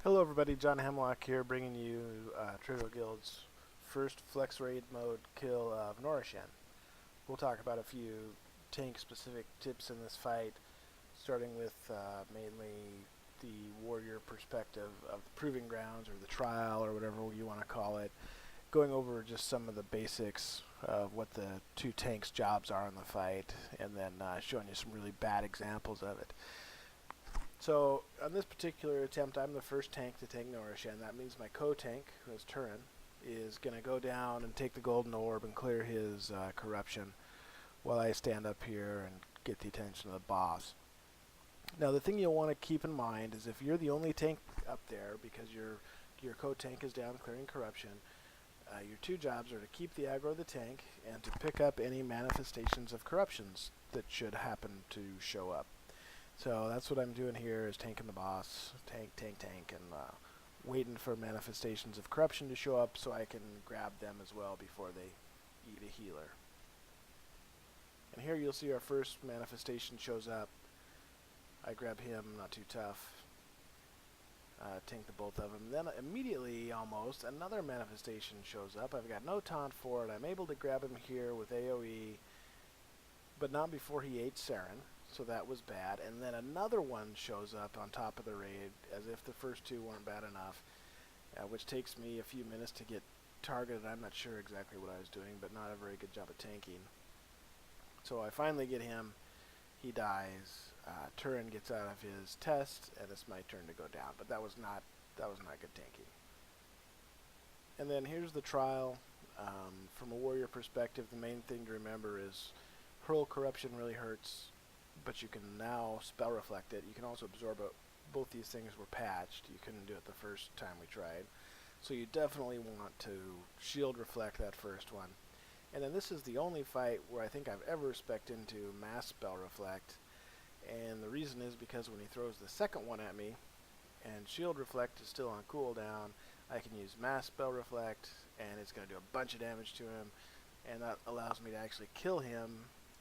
Hello everybody, John Hemlock here bringing you Trivial Guild's first flex raid mode kill of Norushen. We'll talk about a few tank specific tips in this fight, starting with mainly the warrior perspective of the proving grounds or the trial or whatever you want to call it, going over just some of the basics of what the two tanks' jobs are in the fight, and then showing you some really bad examples of it. So, on this particular attempt, I'm the first tank to tank Norushen. That means my co-tank, who is Turin, is going to go down and take the golden orb and clear his corruption while I stand up here and get the attention of the boss. Now, the thing you'll want to keep in mind is if you're the only tank up there because your co-tank is down clearing corruption, your two jobs are to keep the aggro of the tank and to pick up any manifestations of corruptions that should happen to show up. So that's what I'm doing here, is tanking the boss, tank, and waiting for manifestations of corruption to show up so I can grab them as well before they eat a healer. And here you'll see our first manifestation shows up. I grab him, not too tough. Tank the both of them. Then immediately, almost, another manifestation shows up. I've got no taunt for it. I'm able to grab him here with AoE, but not before he ate Saren. So that was bad. And then another one shows up on top of the raid, as if the first two weren't bad enough, which takes me a few minutes to get targeted. I'm not sure exactly what I was doing, but not a very good job of tanking. So I finally get him. He dies. Turin gets out of his test, and it's my turn to go down. But that was not good tanking. And then here's the trial. From a warrior perspective, the main thing to remember is hurl corruption really hurts, but you can now spell reflect it. You can also absorb it. Both these things were patched. You couldn't do it the first time we tried. So you definitely want to shield reflect that first one. And then this is the only fight where I think I've ever spec'd into mass spell reflect. And the reason is because when he throws the second one at me, and shield reflect is still on cooldown, I can use mass spell reflect, and it's going to do a bunch of damage to him. And that allows me to actually kill him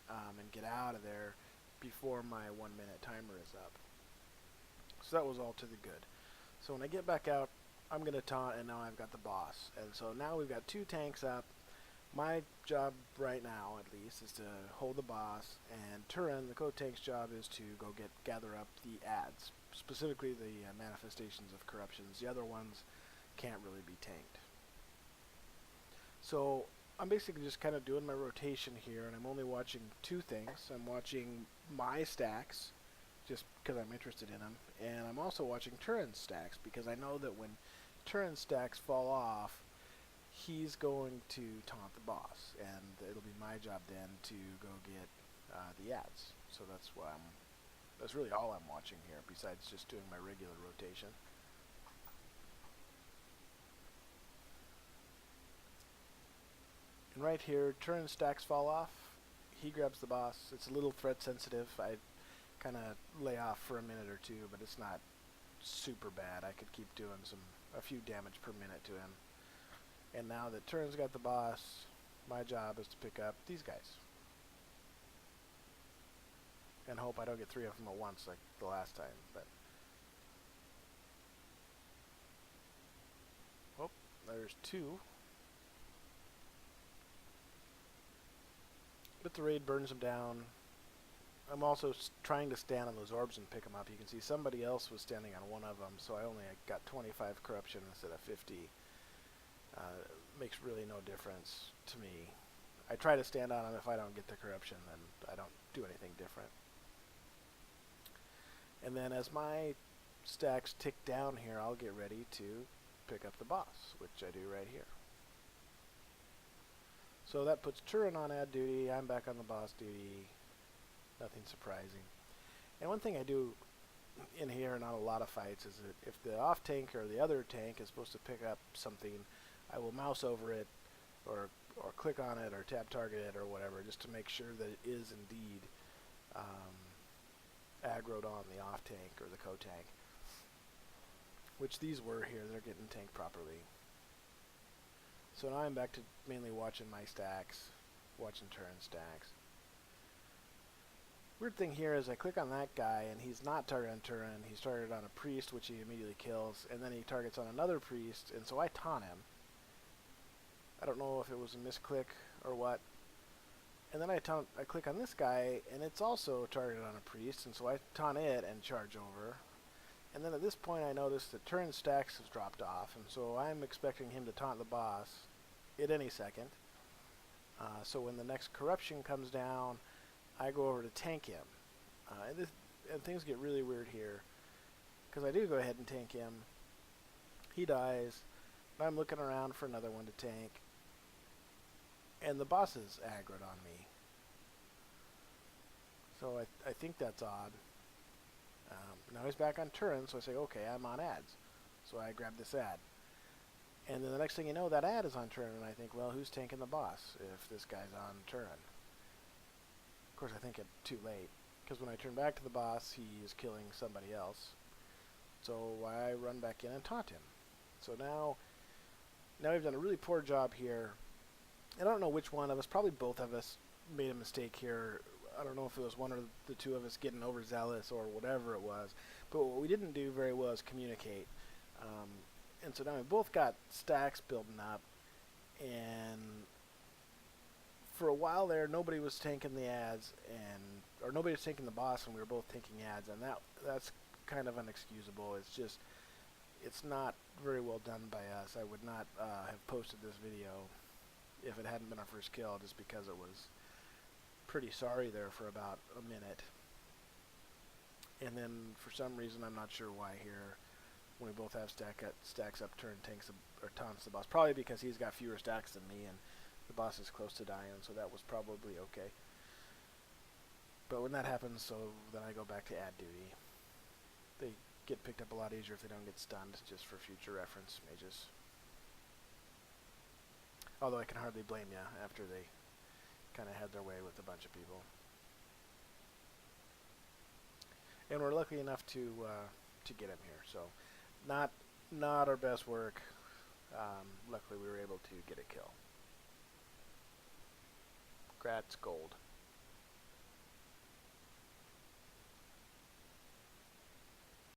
and get out of there before my 1 minute timer is up. So that was all to the good. So when I get back out, I'm going to taunt, and now I've got the boss. And so now we've got two tanks up. My job right now, at least, is to hold the boss, and Turin, the co-tank's job, is to go gather up the ads, specifically the manifestations of corruptions. The other ones can't really be tanked. So I'm basically just kind of doing my rotation here, and I'm only watching two things. I'm watching my stacks, just because I'm interested in them, and I'm also watching Turin's stacks, because I know that when Turin's stacks fall off, he's going to taunt the boss, and it'll be my job then to go get the ads. So that's really all I'm watching here, besides just doing my regular rotation. And right here, Turin's stacks fall off. He grabs the boss. It's a little threat sensitive. I kind of lay off for a minute or two, but it's not super bad. I could keep doing a few damage per minute to him. And now that Turin's got the boss, my job is to pick up these guys. And hope I don't get three of them at once like the last time. Oh, there's two. But the raid burns them down. I'm also trying to stand on those orbs and pick them up. You can see somebody else was standing on one of them, so I only got 25 corruption instead of 50. Makes really no difference to me. I try to stand on them. If I don't get the corruption, then I don't do anything different. And then as my stacks tick down here, I'll get ready to pick up the boss, which I do right here. So that puts Turin on ad duty. I'm back on the boss duty. Nothing surprising. And one thing I do in here, not a lot of fights, is that if the off tank or the other tank is supposed to pick up something, I will mouse over it or click on it or tab target it or whatever, just to make sure that it is indeed aggroed on the off tank or the co-tank, which these were here. They're getting tanked properly. So now I'm back to mainly watching my stacks, watching Turin's stacks. Weird thing here is I click on that guy, and he's not targeted on Turin. He's targeted on a priest, which he immediately kills, and then he targets on another priest, and so I taunt him. I don't know if it was a misclick or what. And then I click on this guy, and it's also targeted on a priest, and so I taunt it and charge over. And then at this point I notice that Turin's stacks have dropped off, and so I'm expecting him to taunt the boss at any second. So when the next corruption comes down, I go over to tank him. And things get really weird here, because I do go ahead and tank him. He dies, and I'm looking around for another one to tank, and the boss is aggroed on me. So I think that's odd. Now he's back on Turin, so I say, okay, I'm on ads. So I grab this ad. And then the next thing you know, that ad is on Turin, and I think, well, who's tanking the boss if this guy's on Turin? Of course, I think it's too late, because when I turn back to the boss, he is killing somebody else. So I run back in and taunt him. So now we've done a really poor job here. And I don't know which one of us, probably both of us, made a mistake here. I don't know if it was one or the two of us getting overzealous or whatever it was. But what we didn't do very well is communicate. And so now we both got stacks building up. And for a while there, nobody was tanking the ads, or nobody was tanking the boss, and we were both tanking ads. And that's kind of unexcusable. It's not very well done by us. I would not have posted this video if it hadn't been our first kill, just because it was pretty sorry there for about a minute. And then for some reason, I'm not sure why here, when we both have stacks up, Turin tanks or taunts the boss. Probably because he's got fewer stacks than me, and the boss is close to dying, so that was probably okay. But when that happens, so then I go back to ad duty. They get picked up a lot easier if they don't get stunned, just for future reference, mages. Although I can hardly blame you after they kind of had their way with a bunch of people. And we're lucky enough to get him here. So not our best work. Luckily we were able to get a kill. Grats gold.